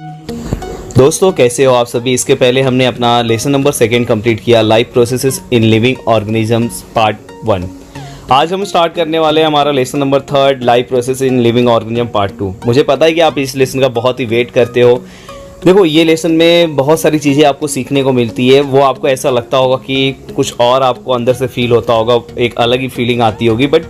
दोस्तों कैसे हो आप सभी। इसके पहले हमने अपना लेसन नंबर 2 कंप्लीट किया, life processes in living organisms part 1। आज हम स्टार्ट करने वाले हैं हमारा lesson number 3, life process in living organism part 2। मुझे पता है कि आप इस लेसन का बहुत ही वेट करते हो। देखो ये लेसन में बहुत सारी चीज़ें आपको सीखने को मिलती है। वो आपको ऐसा लगता होगा कि कुछ और आपको अंदर से फील होता होगा, एक अलग ही फीलिंग आती होगी, बट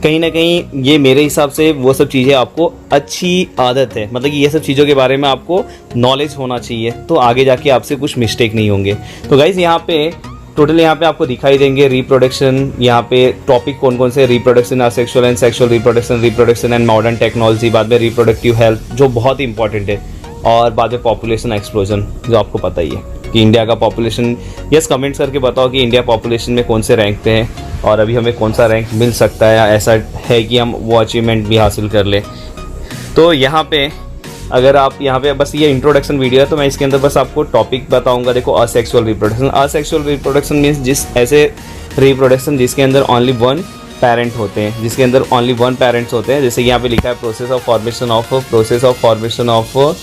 कहीं ना कहीं ये मेरे हिसाब से वो सब चीज़ें आपको अच्छी आदत है। मतलब कि ये सब चीज़ों के बारे में आपको नॉलेज होना चाहिए, तो आगे जाके आपसे कुछ मिस्टेक नहीं होंगे। तो गाइज़ यहाँ पे टोटल यहाँ पे आपको दिखाई देंगे रिप्रोडक्शन। यहाँ पे टॉपिक कौन कौन से, reproduction asexual and sexual reproduction, reproduction and modern technology, बाद में रिप्रोडक्टिव हेल्थ जो बहुत ही इंपॉर्टेंट है, और बाद में पॉपुलेशन एक्सप्लोजन जो आपको पता ही है कि इंडिया का पॉपुलेशन। यस, कमेंट्स करके बताओ कि इंडिया पॉपुलेशन में कौन से रैंक पे है और अभी हमें कौन सा रैंक मिल सकता है, या ऐसा है कि हम वो अचीवमेंट भी हासिल कर ले। तो यहाँ पे अगर आप यहाँ पे बस ये इंट्रोडक्शन वीडियो है, तो मैं इसके अंदर बस आपको टॉपिक बताऊंगा। देखो asexual reproduction. Asexual reproduction means जिस ऐसे रिप्रोडक्शन जिसके अंदर ओनली वन पेरेंट होते हैं, जिसके अंदर ओनली वन पेरेंट्स होते हैं। जैसे यहाँ पे लिखा है process of formation of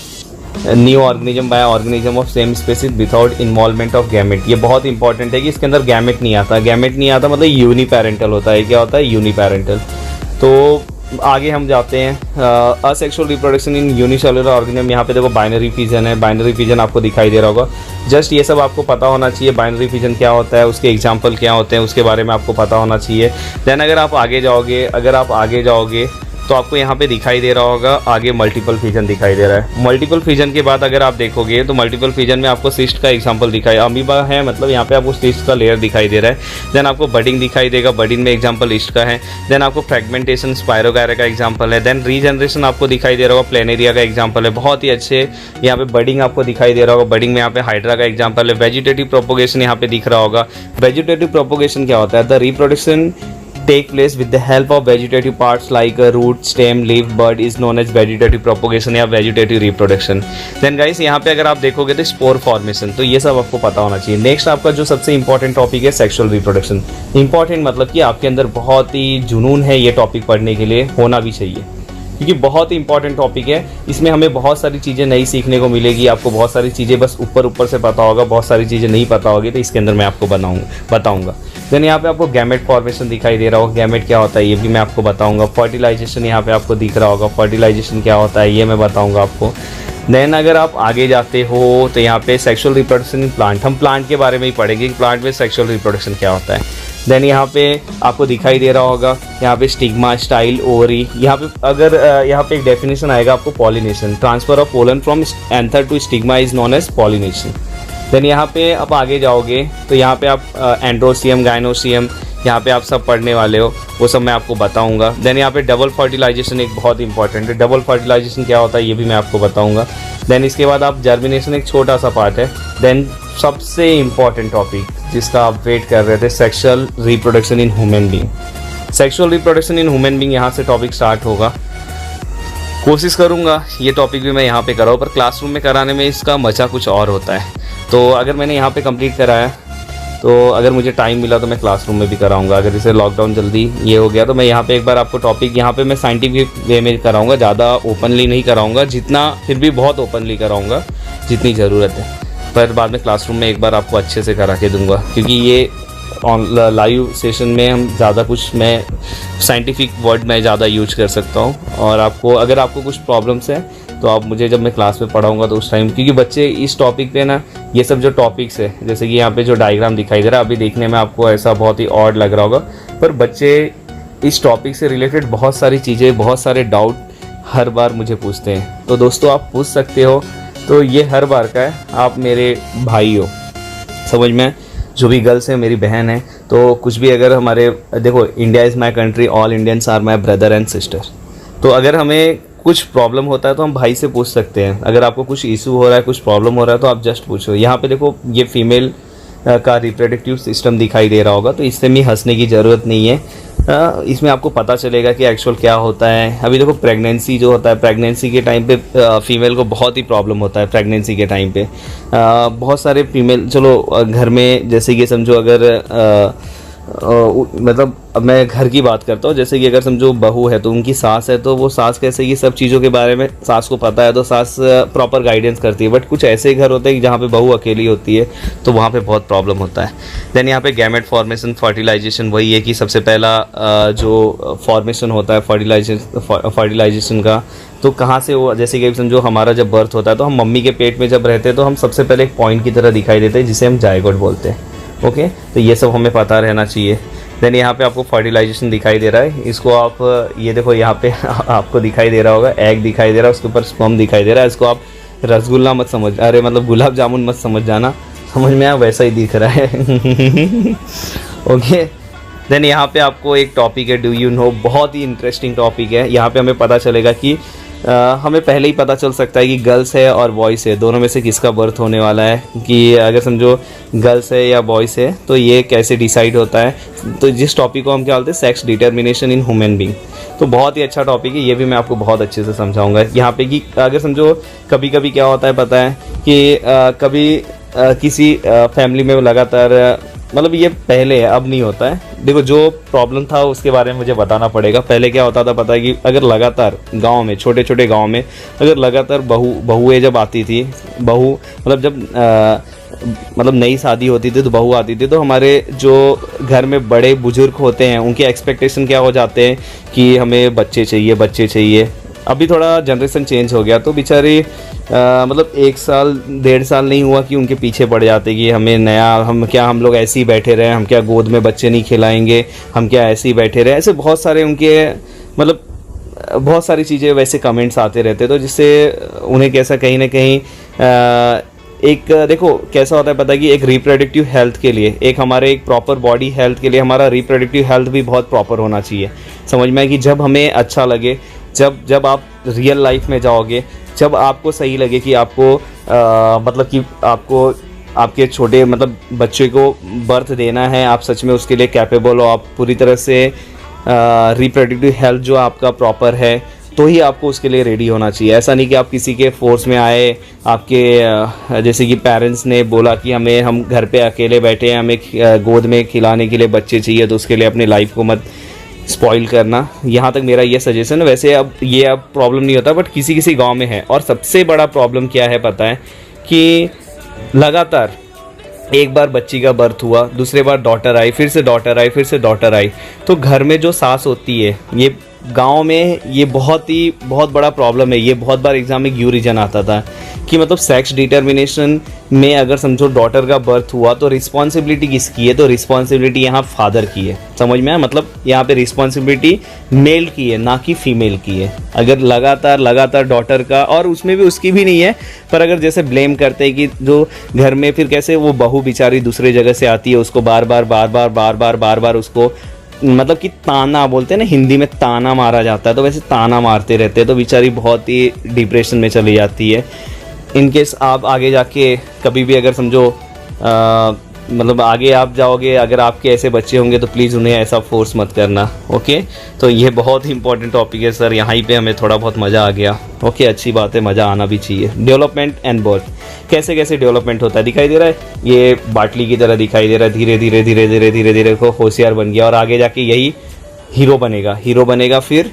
new organism by organism of same species without involvement of gamete. ये बहुत इंपॉर्टेंट है कि इसके अंदर गैमेट नहीं आता। गैमेट नहीं आता मतलब यूनिपेरेंटल होता है। क्या होता है? यूनिपेरेंटल। तो आगे हम जाते हैं asexual reproduction in unicellular organism. यहाँ पे देखो बाइनरी फिजन है। बाइनरी फिजन आपको दिखाई दे रहा होगा। जस्ट ये सब आपको पता होना चाहिए। बाइनरी फिजन क्या होता है, उसके एग्जाम्पल क्या होते हैं, उसके बारे में आपको पता होना चाहिए। देन अगर आप आगे जाओगे तो आपको यहाँ पे दिखाई दे रहा होगा आगे मल्टीपल फिजन दिखाई दे रहा है। मल्टीपल फिजन के बाद अगर आप देखोगे तो मल्टीपल फिजन में आपको सिस्ट का एग्जांपल दिखाई, अमीबा है मतलब यहाँ पे आपको सिस्ट का लेयर दिखाई दे रहा है। देन आपको बडिंग दिखाई देगा, बडिंग में एग्जांपल ईस्ट का है। देन आपको फ्रेगमेंटेशन स्पायरोगायरा का एग्जांपल है। देन रीजनरेशन आपको दिखाई दे रहा होगा, प्लेनेरिया का एग्जाम्पल है। बहुत ही अच्छे यहाँ पे बडिंग आपको दिखाई दे रहा होगा। बडिंग में यहाँ पे हाइड्रा का एग्जाम्पल है। वेजिटेटिव प्रोपोगेशन यहाँ पे दिख रहा होगा। वेजिटेटिव प्रोपोगेशन क्या होता है? The reproduction take place with the help of vegetative parts like a root, stem, leaf, bud is known as vegetative propagation या vegetative reproduction। then guys यहाँ पे अगर आप देखोगे तो spore formation, तो ये सब आपको पता होना चाहिए। नेक्स्ट आपका जो सबसे इंपॉर्टेंट टॉपिक है सेक्सुअल रिप्रोडक्शन। इंपॉर्टेंट मतलब कि आपके अंदर बहुत ही जुनून है ये टॉपिक पढ़ने के लिए, होना भी चाहिए, क्योंकि बहुत ही इंपॉर्टेंट टॉपिक है। इसमें हमें बहुत सारी चीज़ें नई सीखने को मिलेगी। आपको बहुत सारी चीज़ें बस ऊपर से पता होगा, बहुत सारी चीज़ें नहीं पता होगी, तो इसके अंदर मैं आपको बताऊंगा। देन यहाँ पे आपको गैमेट फॉर्मेशन दिखाई दे रहा होगा। गैमेट क्या होता है ये भी मैं आपको बताऊंगा। फर्टिलाइजेशन यहाँ पे आपको दिख रहा होगा। फर्टिलाइजेशन क्या होता है ये मैं बताऊंगा आपको। देन अगर आप आगे जाते हो तो यहाँ पे सेक्सुअल रिप्रोडक्शन इन प्लांट, हम प्लांट के बारे में ही पढ़ेंगे कि प्लांट में सेक्सुअल रिप्रोडक्शन क्या होता है। देन यहाँ पे आपको दिखाई दे रहा होगा यहाँ पे स्टिग्मा, स्टाइल, ओवरी। यहाँ पे अगर यहाँ पे एक डेफिनेशन आएगा आपको pollination, transfer of pollen from anther to stigma is known as pollination. Then यहाँ पे आप आगे जाओगे तो यहाँ पे आप एंड्रोसियम, गाइनोसियम यहाँ पे आप सब पढ़ने वाले हो, वो सब मैं आपको बताऊंगा। देन यहाँ पे डबल फर्टिलाइजेशन एक बहुत इंपॉर्टेंट है। डबल फर्टिलाइजेशन क्या होता है ये भी मैं आपको बताऊंगा। देन इसके बाद आप जर्मिनेशन एक छोटा सा पार्ट है। देन सबसे इंपॉर्टेंट टॉपिक जिसका आप वेट कर रहे थे, sexual reproduction in human being. Sexual reproduction in human being यहाँ से टॉपिक स्टार्ट होगा। कोशिश करूँगा ये टॉपिक भी मैं यहाँ पे कराऊँ, पर क्लासरूम में कराने में इसका मज़ा कुछ और होता है। तो अगर मैंने यहाँ पे कंप्लीट कराया तो अगर मुझे टाइम मिला तो मैं क्लासरूम में भी कराऊंगा। अगर जैसे लॉकडाउन जल्दी ये हो गया तो मैं यहाँ पे एक बार आपको टॉपिक यहाँ पे मैं साइंटिफिक वे में कराऊंगा, ज़्यादा ओपनली नहीं कराऊंगा, जितना फिर भी बहुत ओपनली कराऊंगा जितनी ज़रूरत है, पर बाद में क्लासरूम में एक बार आपको अच्छे से करा के दूंगा। क्योंकि ये लाइव सेशन में हम ज़्यादा कुछ, मैं साइंटिफिक वर्ड मैं ज़्यादा यूज कर सकता हूँ। और आपको अगर आपको कुछ प्रॉब्लम्स हैं तो आप मुझे जब मैं क्लास में पढ़ाऊंगा तो उस टाइम, क्योंकि बच्चे इस टॉपिक पे ना, ये सब जो टॉपिक्स है जैसे कि यहाँ पे जो डायग्राम दिखाई दे रहा है, अभी देखने में आपको ऐसा बहुत ही ऑड लग रहा होगा, पर बच्चे इस टॉपिक से रिलेटेड बहुत सारी चीज़ें, बहुत सारे डाउट हर बार मुझे पूछते हैं। तो दोस्तों आप पूछ सकते हो, तो ये हर बार का है। आप मेरे भाई हो, समझ में, जो भी गर्ल्स हैं मेरी बहन है, तो कुछ भी अगर हमारे, देखो India is my country, all Indians are my brother and sister. तो अगर हमें कुछ प्रॉब्लम होता है तो हम भाई से पूछ सकते हैं। अगर आपको कुछ इशू हो रहा है, कुछ प्रॉब्लम हो रहा है, तो आप जस्ट पूछो। यहाँ पे देखो ये फीमेल का रिप्रोडक्टिव सिस्टम दिखाई दे रहा होगा, तो इससे भी हंसने की ज़रूरत नहीं है। इसमें आपको पता चलेगा कि एक्चुअल क्या होता है। अभी देखो प्रेगनेंसी जो होता है, प्रेगनेंसी के टाइम पे फीमेल को बहुत ही प्रॉब्लम होता है। प्रेगनेंसी के टाइम पे बहुत सारे फीमेल, चलो घर में जैसे कि समझो अगर मतलब अब मैं घर की बात करता हूँ, जैसे कि अगर समझो बहू है तो उनकी सास है, तो वो सास कैसे ये सब चीज़ों के बारे में सास को पता है तो सास प्रॉपर गाइडेंस करती है। बट कुछ ऐसे घर होते हैं कि जहाँ पे बहू अकेली होती है तो वहाँ पे बहुत प्रॉब्लम होता है। देन यहाँ पे गैमेट फॉर्मेशन, फर्टिलाइजेशन, वही है कि सबसे पहला जो फॉर्मेशन होता है फर्टिलाइजेशन का, तो कहाँ से वो, जैसे कि समझो हमारा जब बर्थ होता है तो हम मम्मी के पेट में जब रहते हैं तो हम सबसे पहले एक पॉइंट की तरह दिखाई देते हैं जिसे हम जायगोट बोलते हैं। ओके, तो ये सब हमें पता रहना चाहिए। देन यहाँ पे आपको फर्टिलाइजेशन दिखाई दे रहा है, इसको आप ये देखो यहाँ पे आपको दिखाई दे रहा होगा, एग दिखाई दे रहा है, उसके ऊपर स्पर्म दिखाई दे रहा है। इसको आप रसगुल्ला मत समझ, अरे मतलब गुलाब जामुन मत समझ जाना, समझ में वैसा ही दिख रहा है। ओके, देन यहाँ पे आपको एक टॉपिक है, डू यू नो, बहुत ही इंटरेस्टिंग टॉपिक है। यहाँ पे हमें पता चलेगा कि हमें पहले ही पता चल सकता है कि गर्ल्स है और बॉयज़ है, दोनों में से किसका बर्थ होने वाला है। कि अगर समझो गर्ल्स है या बॉयज़ है तो ये कैसे डिसाइड होता है। तो जिस टॉपिक को हम क्या बोलते हैं, sex determination in human being, तो बहुत ही अच्छा टॉपिक है, ये भी मैं आपको बहुत अच्छे से समझाऊंगा यहाँ पे। कि अगर समझो कभी कभी क्या होता है पता है कि कभी किसी फैमिली में लगातार, मतलब ये पहले है, अब नहीं होता है। देखो जो प्रॉब्लम था उसके बारे में मुझे बताना पड़ेगा। पहले क्या होता था पता है कि अगर लगातार गांव में, छोटे छोटे गांव में अगर लगातार बहुएं जब आती थी, बहू मतलब जब मतलब नई शादी होती थी तो बहू आती थी, तो हमारे जो घर में बड़े बुजुर्ग होते हैं उनके एक्सपेक्टेशन क्या हो जाते हैं कि हमें बच्चे चाहिए, बच्चे चाहिए। अभी थोड़ा जनरेशन चेंज हो गया तो बेचारे मतलब 1 साल 1.5 साल नहीं हुआ कि उनके पीछे पड़ जाते कि हमें नया, हम लोग ऐसे ही बैठे रहे, हम क्या गोद में बच्चे नहीं खिलाएंगे, हम क्या ऐसे ही बैठे रहे। ऐसे बहुत सारे उनके मतलब बहुत सारी चीज़ें वैसे कमेंट्स आते रहते, तो जिससे उन्हें कैसा कहीं ना कहीं एक देखो कैसा होता है पता है कि एक रिप्रोडक्टिव हेल्थ के लिए, एक हमारे एक प्रॉपर बॉडी हेल्थ के लिए हमारा रिप्रोडक्टिव हेल्थ भी बहुत प्रॉपर होना चाहिए। समझ में है कि जब हमें अच्छा लगे, जब आप रियल लाइफ में जाओगे, जब आपको सही लगे कि आपको मतलब कि आपको आपके छोटे मतलब बच्चे को बर्थ देना है, आप सच में उसके लिए कैपेबल हो, आप पूरी तरह से रिप्रोडक्टिव हेल्थ जो आपका प्रॉपर है, तो ही आपको उसके लिए रेडी होना चाहिए। ऐसा नहीं कि आप किसी के फोर्स में आए, आपके जैसे कि पेरेंट्स ने बोला कि हम घर पे अकेले बैठे हैं, हमें गोद में खिलाने के लिए बच्चे चाहिए, तो उसके लिए अपनी लाइफ को मत स्पॉइल करना। यहाँ तक मेरा ये सजेशन है। वैसे अब प्रॉब्लम नहीं होता, बट किसी किसी गांव में है। और सबसे बड़ा प्रॉब्लम क्या है पता है कि लगातार एक बार बच्ची का बर्थ हुआ, दूसरे बार डॉटर आई, फिर से डॉटर आई, फिर से डॉटर आई, तो घर में जो सास होती है, ये गांव में ये बहुत बड़ा प्रॉब्लम है। ये बहुत बार एग्जाम में क्यों रीजन आता था कि मतलब सेक्स डिटर्मिनेशन में अगर समझो डॉटर का बर्थ हुआ तो रिस्पॉन्सिबिलिटी किसकी है, तो रिस्पॉन्सिबिलिटी यहाँ फादर की है। समझ में आया, मतलब यहाँ पे रिस्पॉन्सिबिलिटी मेल की है, ना कि फीमेल की है। अगर लगातार डॉटर का, और उसमें भी उसकी भी नहीं है, पर अगर जैसे ब्लेम करते हैं कि जो घर में फिर कैसे वो बहू बेचारी दूसरे जगह से आती है, उसको बार बार उसको मतलब कि ताना बोलते हैं ना, हिंदी में ताना मारा जाता है, तो वैसे ताना मारते रहते हैं, तो बेचारी बहुत ही डिप्रेशन में चली जाती है। इनकेस आप आगे जाके कभी भी अगर समझो मतलब आगे आप जाओगे, अगर आपके ऐसे बच्चे होंगे तो प्लीज़ उन्हें ऐसा फोर्स मत करना। ओके, तो ये बहुत ही इंपॉर्टेंट टॉपिक है सर, यहाँ पे हमें थोड़ा बहुत मज़ा आ गया। ओके, अच्छी बात है, मज़ा आना भी चाहिए। डेवलपमेंट एंड बर्थ, कैसे कैसे डेवलपमेंट होता है दिखाई दे रहा है, ये बाटली की तरह दिखाई दे रहा है, धीरे धीरे को होशियार बन गया, और आगे जाके यही हीरो बनेगा, फिर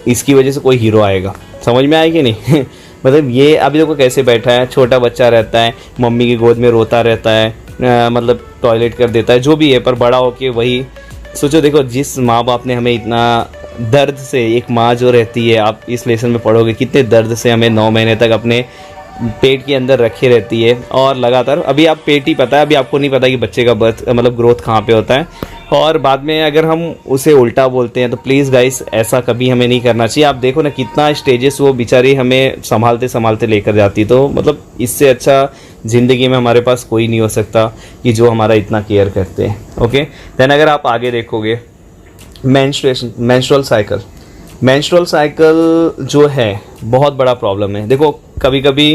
इसकी वजह से कोई हीरो आएगा। समझ में आएगी नहीं? मतलब ये अभी देखो कैसे बैठा है, छोटा बच्चा रहता है, मम्मी की गोद में रोता रहता है, मतलब टॉयलेट कर देता है, जो भी है, पर बड़ा होके वही सोचो। देखो जिस माँ बाप ने हमें इतना दर्द से, एक माँ जो रहती है, आप इस लेसन में पढ़ोगे कितने दर्द से हमें 9 महीने तक अपने पेट के अंदर रखे रहती है, और लगातार अभी आप पेट ही पता है, अभी आपको नहीं पता कि बच्चे का बर्थ मतलब ग्रोथ कहाँ पे होता है। और बाद में अगर हम उसे उल्टा बोलते हैं तो प्लीज़ गाइस ऐसा कभी हमें नहीं करना चाहिए। आप देखो ना कितना स्टेजेस वो बेचारी हमें संभालते लेकर जाती, तो मतलब इससे अच्छा ज़िंदगी में हमारे पास कोई नहीं हो सकता कि जो हमारा इतना केयर करते हैं। ओके, देन अगर आप आगे देखोगे मेंस्ट्रुअल साइकिल जो है बहुत बड़ा प्रॉब्लम है। देखो कभी कभी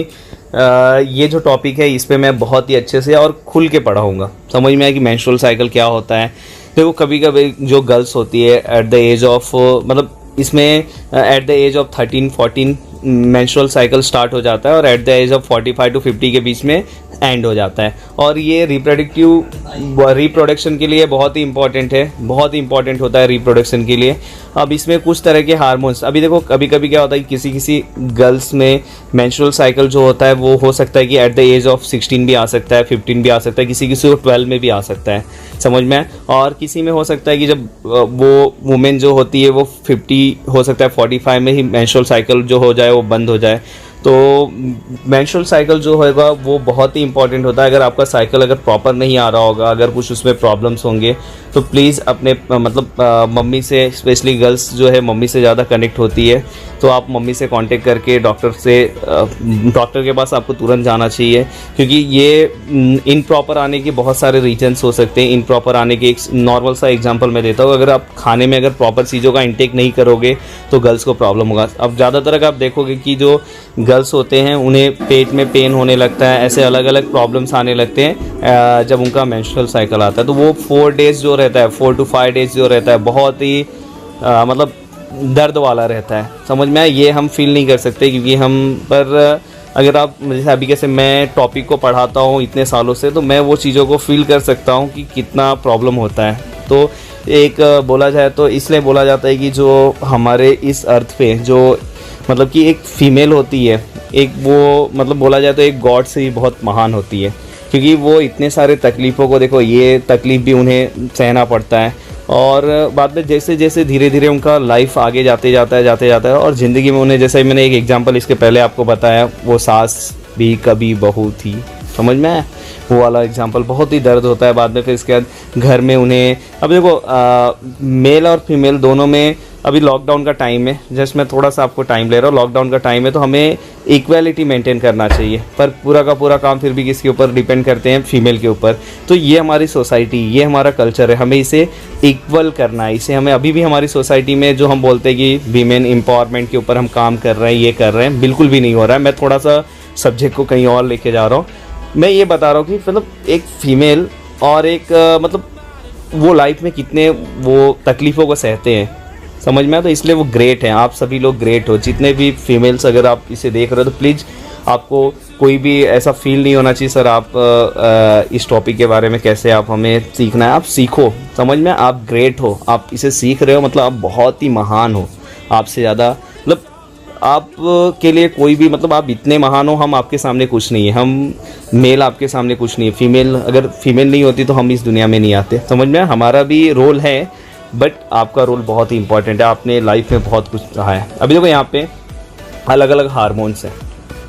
ये जो टॉपिक है इस पे मैं बहुत ही अच्छे से और खुल के पढ़ाऊँगा, समझ में आए कि मेंस्ट्रुअल साइकिल क्या होता है। देखो कभी कभी जो गर्ल्स होती है एट द एज ऑफ मतलब इसमें at the age of 13-14 menstrual cycle start हो जाता है और at the age of 45 to 50 के बीच में एंड हो जाता है। और ये रिप्रोडक्शन के लिए बहुत ही इंपॉर्टेंट है, बहुत ही इंपॉर्टेंट होता है रिप्रोडक्शन के लिए। अब इसमें कुछ तरह के हार्मोन्स, अभी देखो कभी कभी क्या होता है कि किसी गर्ल्स में मेंस्ट्रुअल साइकिल जो होता है वो हो सकता है कि एट द एज ऑफ 16 भी आ सकता है, 15 भी आ सकता है, किसी को 12 में भी आ सकता है, समझ में। और किसी में हो सकता है कि जब वो वुमेन जो होती है वो 50 हो सकता है 45 में ही मेंस्ट्रुअल साइकिल जो हो जाए वो बंद हो जाए। तो मेंस्ट्रुअल साइकिल जो होगा वो बहुत ही इंपॉर्टेंट होता है। अगर आपका साइकिल अगर प्रॉपर नहीं आ रहा होगा, अगर कुछ उसमें प्रॉब्लम्स होंगे तो प्लीज़ अपने मम्मी से, स्पेशली गर्ल्स जो है मम्मी से ज़्यादा कनेक्ट होती है, तो आप मम्मी से कांटेक्ट करके डॉक्टर के पास आपको तुरंत जाना चाहिए, क्योंकि ये इनप्रॉपर आने के बहुत सारे रीजन्स हो सकते हैं। इनप्रॉपर आने के एक नॉर्मल सा एग्जांपल मैं देता हूँ, अगर आप खाने में अगर प्रॉपर चीज़ों का इंटेक नहीं करोगे तो गर्ल्स को प्रॉब्लम होगा। अब ज़्यादातर अगर आप देखोगे कि जो गर्ल्स होते हैं उन्हें पेट में पेन होने लगता है, ऐसे अलग अलग प्रॉब्लम्स आने लगते हैं जब उनका मेंस्ट्रुअल साइकिल आता है। तो वो 4 डेज़ जो रहता है, 4 to 5 डेज़ जो रहता है, बहुत ही मतलब दर्द वाला रहता है, समझ में। ये हम फील नहीं कर सकते क्योंकि हम पर अगर आप जैसे अभी कैसे मैं टॉपिक को पढ़ाता हूँ इतने सालों से, तो मैं वो चीज़ों को फील कर सकता हूँ कि कितना प्रॉब्लम होता है। तो एक बोला जाए तो इसलिए बोला जाता है कि जो हमारे इस अर्थ पे जो मतलब कि एक फीमेल होती है, एक वो मतलब बोला जाए तो एक गॉड से ही बहुत महान होती है, क्योंकि वो इतने सारे तकलीफ़ों को, देखो ये तकलीफ़ भी उन्हें सहना पड़ता है, और बाद में जैसे जैसे धीरे धीरे उनका लाइफ आगे जाते जाता है और ज़िंदगी में उन्हें, जैसे मैंने एक एग्जांपल इसके पहले आपको बताया, वो सास भी कभी बहू थी, समझ में, वो वाला एग्जांपल बहुत ही दर्द होता है बाद में। फिर इसके बाद घर में उन्हें, अब देखो मेल और फीमेल दोनों में, अभी लॉकडाउन का टाइम है, जस्ट मैं थोड़ा सा आपको टाइम ले रहा हूँ, लॉकडाउन का टाइम है तो हमें इक्वालिटी मेंटेन करना चाहिए, पर पूरा का पूरा काम फिर भी किसके ऊपर डिपेंड करते हैं, फीमेल के ऊपर। तो ये हमारी सोसाइटी, ये हमारा कल्चर है, हमें इसे इक्वल करना है। इसे हमें अभी भी हमारी सोसाइटी में जो हम बोलते हैं कि वीमेन एम्पावरमेंट के ऊपर हम काम कर रहे हैं, ये कर रहे हैं, बिल्कुल भी नहीं हो रहा है। मैं थोड़ा सा सब्जेक्ट को कहीं और लेके जा रहा हूँ। मैं ये बता रहा हूँ कि मतलब एक फीमेल और एक मतलब वो लाइफ में कितने वो तकलीफ़ों को सहते हैं, समझ में। तो इसलिए वो ग्रेट हैं, आप सभी लोग ग्रेट हो, जितने भी फीमेल्स अगर आप इसे देख रहे हो तो प्लीज़ आपको कोई भी ऐसा फील नहीं होना चाहिए सर आप इस टॉपिक के बारे में कैसे आप हमें सीखना है, आप सीखो, समझ में, आप ग्रेट हो, आप इसे सीख रहे हो, मतलब आप बहुत ही महान हो, आपसे ज़्यादा मतलब आप के लिए कोई भी, मतलब आप इतने महान हो, हम आपके सामने कुछ नहीं है, हम मेल आपके सामने कुछ नहीं है, फीमेल अगर फीमेल नहीं होती तो हम इस दुनिया में नहीं आते, समझ में। हमारा भी रोल है, बट आपका रोल बहुत ही इंपॉर्टेंट है, आपने लाइफ में बहुत कुछ रहा है। अभी देखो यहाँ पे अलग अलग हार्मोन्स हैं,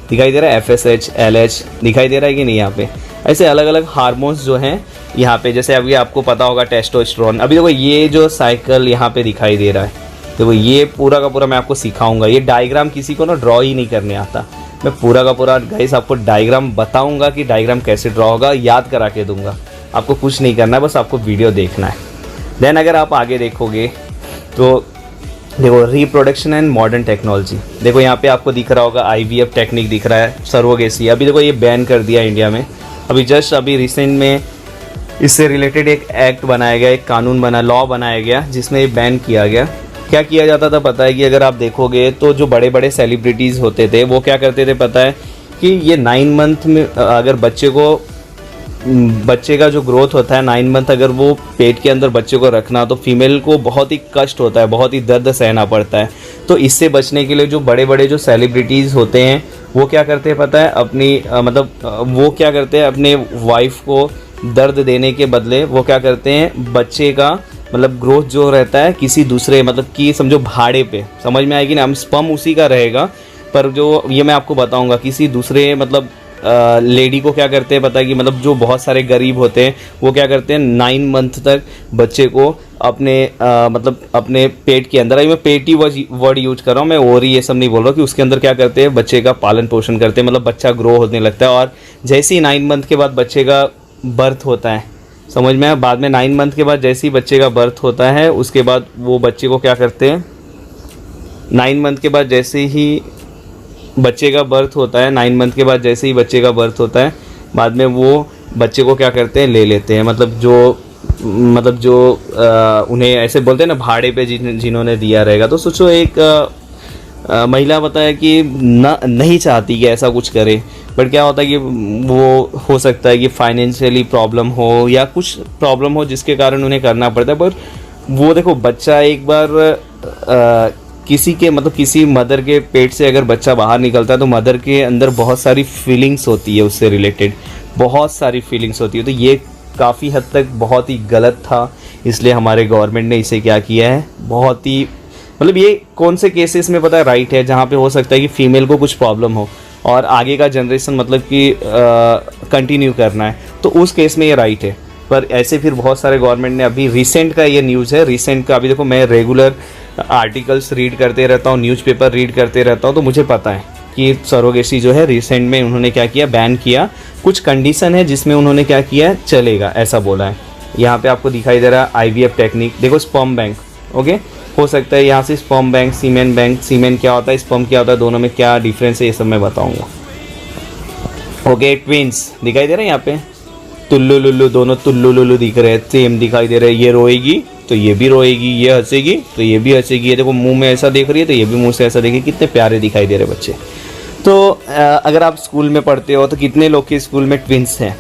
दिखाई दे रहा है, FSH, LH दिखाई दे रहा है कि नहीं, यहाँ पे ऐसे अलग अलग हार्मोन्स जो हैं यहाँ पे, जैसे अभी आपको पता होगा टेस्टोस्टेरोन। अभी देखो ये जो साइकिल यहाँ पे दिखाई दे रहा है, देखो ये पूरा का पूरा मैं आपको सिखाऊंगा। ये डायग्राम किसी को ना ड्रॉ ही नहीं करने आता, मैं पूरा का पूरा गाइस आपको डायग्राम बताऊंगा कि डायग्राम कैसे ड्रॉ होगा, याद करा के दूंगा, आपको कुछ नहीं करना है, बस आपको वीडियो देखना है। देन अगर आप आगे देखोगे तो देखो रिप्रोडक्शन एंड मॉडर्न टेक्नोलॉजी, देखो यहाँ पे आपको दिख रहा होगा IVF टेक्निक दिख रहा है, सरोगेसी। अभी देखो ये बैन कर दिया इंडिया में, अभी जस्ट अभी रिसेंट में इससे रिलेटेड एक एक्ट बनाया गया, एक कानून बना, लॉ बनाया गया जिसमें ये बैन किया गया। क्या किया जाता था पता है कि अगर आप देखोगे तो जो बड़े बड़े सेलिब्रिटीज़ होते थे वो क्या करते थे पता है कि ये 9 मंथ में अगर बच्चे का जो ग्रोथ होता है 9 मंथ, अगर वो पेट के अंदर बच्चे को रखना, तो फीमेल को बहुत ही कष्ट होता है, बहुत ही दर्द सहना पड़ता है। तो इससे बचने के लिए जो बड़े बड़े जो सेलिब्रिटीज़ होते हैं वो क्या करते हैं पता है, अपनी वो क्या करते हैं, अपने वाइफ को दर्द देने के बदले वो क्या करते हैं, बच्चे का मतलब ग्रोथ जो रहता है किसी दूसरे, मतलब कि समझो भाड़े पे, समझ में आएगी ना, हम स्पर्म उसी का रहेगा, पर जो ये मैं आपको बताऊंगा किसी दूसरे मतलब लेडी को क्या करते हैं पता है कि मतलब जो बहुत सारे गरीब होते हैं वो क्या करते हैं 9 मंथ तक बच्चे को अपने मतलब अपने पेट के अंदर, मैं पेट ही वर्ड यूज कर रहा हूँ, मैं ओरी ये सब नहीं बोल रहा कि उसके अंदर क्या करते हैं, बच्चे का पालन पोषण करते हैं, मतलब बच्चा ग्रो होने लगता है। और जैसे ही 9 मंथ के बाद बच्चे का बर्थ होता है, समझ में, बाद में 9 मंथ के बाद जैसे ही बच्चे का बर्थ होता है उसके बाद वो बच्चे को क्या करते हैं, 9 मंथ के बाद जैसे ही बच्चे का बर्थ होता है, 9 मंथ के बाद जैसे ही बच्चे का बर्थ होता है, बाद में वो बच्चे को क्या करते हैं, ले लेते हैं, मतलब जो उन्हें ऐसे बोलते हैं ना भाड़े पे जिन्होंने दिया रहेगा। तो सोचो एक महिला बताया कि नहीं चाहती कि ऐसा कुछ करे, बट क्या होता है कि वो हो सकता है कि फाइनेंशियली प्रॉब्लम हो या कुछ प्रॉब्लम हो जिसके कारण उन्हें करना पड़ता है। पर वो देखो, बच्चा एक बार किसी मदर के पेट से अगर बच्चा बाहर निकलता है तो मदर के अंदर बहुत सारी फीलिंग्स होती है, उससे रिलेटेड बहुत सारी फीलिंग्स होती है। तो ये काफ़ी हद तक बहुत ही गलत था, इसलिए हमारे गवर्नमेंट ने इसे क्या किया है, बहुत ही मतलब ये कौन से केसेस में पता है राइट है, जहाँ पे हो सकता है कि फीमेल को कुछ प्रॉब्लम हो और आगे का जनरेशन मतलब कि कंटिन्यू करना है, तो उस केस में ये राइट है। पर ऐसे फिर बहुत सारे गवर्नमेंट ने, अभी रिसेंट का ये न्यूज़ है, रिसेंट का, अभी देखो मैं रेगुलर आर्टिकल्स रीड करते रहता हूँ, न्यूज़पेपर रीड करते रहता हूँ, तो मुझे पता है कि सरोगेसी जो है रिसेंट में उन्होंने क्या किया, बैन किया। कुछ कंडीशन है जिसमें उन्होंने क्या किया, चलेगा ऐसा बोला है। यहाँ पे आपको दिखाई दे रहा है IVF टेक्निक, देखो स्पर्म बैंक, ओके, हो सकता है यहाँ से स्पर्म बैंक, सीमेन क्या होता है, स्पर्म क्या होता है, दोनों में क्या डिफरेंस है, ये सब मैं बताऊँगा। ओके, ट्विंस दिखाई दे रहे हैं यहाँ पे, तुल्लू लुल्लू, दोनों तुल्लू लुल्लू दिख रहे हैं, सेम दिखाई दे रहे हैं। ये रोएगी तो ये भी रोएगी, ये हंसेगी तो ये भी हंसेगी, ये देखो मुंह में ऐसा देख रही है तो ये भी मुंह से ऐसा देखेगी। कितने प्यारे दिखाई दे रहे बच्चे। तो अगर आप स्कूल में पढ़ते हो तो कितने लोग के स्कूल में ट्विंस हैं।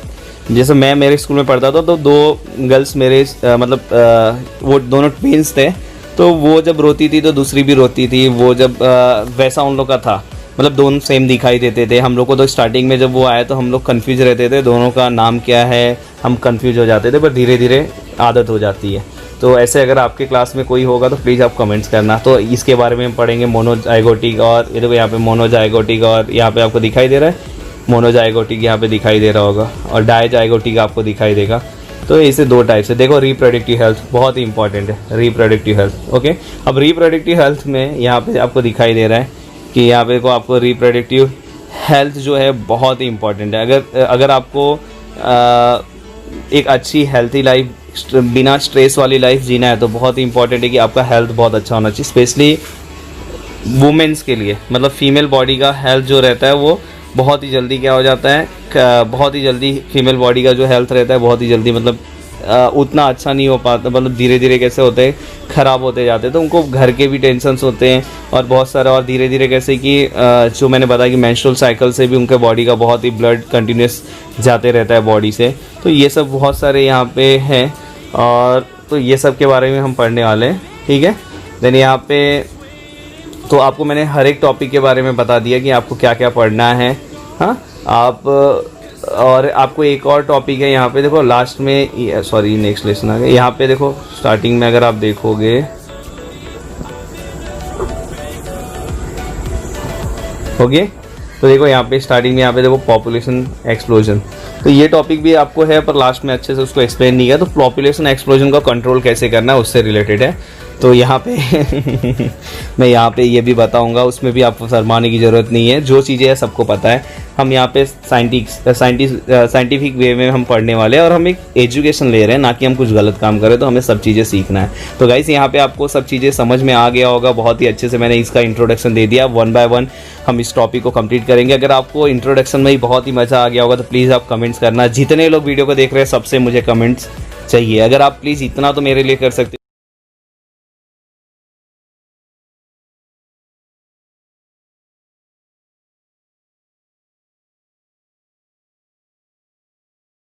जैसे मैं मेरे स्कूल में पढ़ता था तो 2 गर्ल्स मेरे वो दोनों ट्विंस थे, तो वो जब रोती थी तो दूसरी भी रोती थी। वो जब वैसा उन लोग का था, मतलब दोनों सेम दिखाई देते थे। हम लोग को तो स्टार्टिंग में जब वो आए तो हम लोग कंफ्यूज रहते थे, दोनों का नाम क्या है, हम कंफ्यूज हो जाते थे, पर धीरे धीरे आदत हो जाती है। तो ऐसे अगर आपके क्लास में कोई होगा तो प्लीज़ आप कमेंट्स करना। तो इसके बारे में हम पढ़ेंगे, मोनोजाइगोटिक, और ये देखो यहाँ पे मोनोजाइगोटिक, और यहाँ पे आपको दिखाई दे रहा है मोनोजाइगोटिक, यहाँ पे दिखाई दे रहा होगा, और डायजाइगोटिक आपको दिखाई देगा। तो इसे 2 टाइप से देखो। रिप्रोडक्टिव हेल्थ बहुत ही इंपॉर्टेंट है, रिप्रोडक्टिव हेल्थ, ओके। अब रिप्रोडक्टिव हेल्थ में यहाँ पे आपको दिखाई दे रहा है कि यहाँ पे को आपको रिप्रोडक्टिव हेल्थ जो है बहुत ही इंपॉर्टेंट है। अगर आपको एक अच्छी हेल्थी लाइफ, बिना स्ट्रेस वाली लाइफ जीना है तो बहुत ही इंपॉर्टेंट है कि आपका हेल्थ बहुत अच्छा होना चाहिए, स्पेशली वुमेन्स के लिए। मतलब फीमेल बॉडी का हेल्थ जो रहता है वो बहुत ही जल्दी क्या हो जाता है, बहुत ही जल्दी फीमेल बॉडी का जो हेल्थ रहता है बहुत ही जल्दी मतलब उतना अच्छा नहीं हो पाता, मतलब धीरे धीरे कैसे होते हैं, ख़राब होते जाते हैं। तो उनको घर के भी टेंशन्स होते हैं और बहुत सारा, और धीरे धीरे कैसे कि जो मैंने बताया कि मेंस्ट्रुअल साइकिल से भी उनके बॉडी का बहुत ही ब्लड कंटिन्यूस जाते रहता है बॉडी से। तो ये सब बहुत सारे यहाँ पे हैं, और तो ये सब के बारे में हम पढ़ने वाले हैं, ठीक है। देन यहाँ पे तो आपको मैंने हर एक टॉपिक के बारे में बता दिया कि आपको क्या क्या पढ़ना है, हाँ। आप और आपको एक और टॉपिक है यहाँ पे देखो लास्ट में, सॉरी नेक्स्ट लेसन आ गया। यहाँ पे देखो स्टार्टिंग में अगर आप देखोगे, ओके, तो देखो यहाँ पे स्टार्टिंग में यहाँ पे देखो पॉपुलेशन एक्सप्लोजन, तो ये टॉपिक भी आपको है पर लास्ट में अच्छे से उसको एक्सप्लेन नहीं किया। तो पॉपुलेशन एक्सप्लोजन का कंट्रोल कैसे करना है उससे रिलेटेड है। तो यहाँ पे मैं यहाँ पे ये भी बताऊंगा, उसमें भी आपको शर्माने की ज़रूरत नहीं है, जो चीज़ें हैं सबको पता है। हम यहाँ पे साइंटिफिक वे में हम पढ़ने वाले हैं, और हम एक एजुकेशन ले रहे हैं, ना कि हम कुछ गलत काम करें। तो हमें सब चीज़ें सीखना है। तो गाइस यहाँ पे आपको सब चीज़ें समझ में आ गया होगा, बहुत ही अच्छे से मैंने इसका इंट्रोडक्शन दे दिया। 1 बाय 1 हम इस टॉपिक को कंप्लीट करेंगे। अगर आपको इंट्रोडक्शन में ही बहुत ही मज़ा आ गया होगा तो प्लीज़ आप कमेंट्स करना। जितने लोग वीडियो को देख रहे हैं सबसे मुझे कमेंट्स चाहिए। अगर आप प्लीज़ इतना तो मेरे लिए कर सकते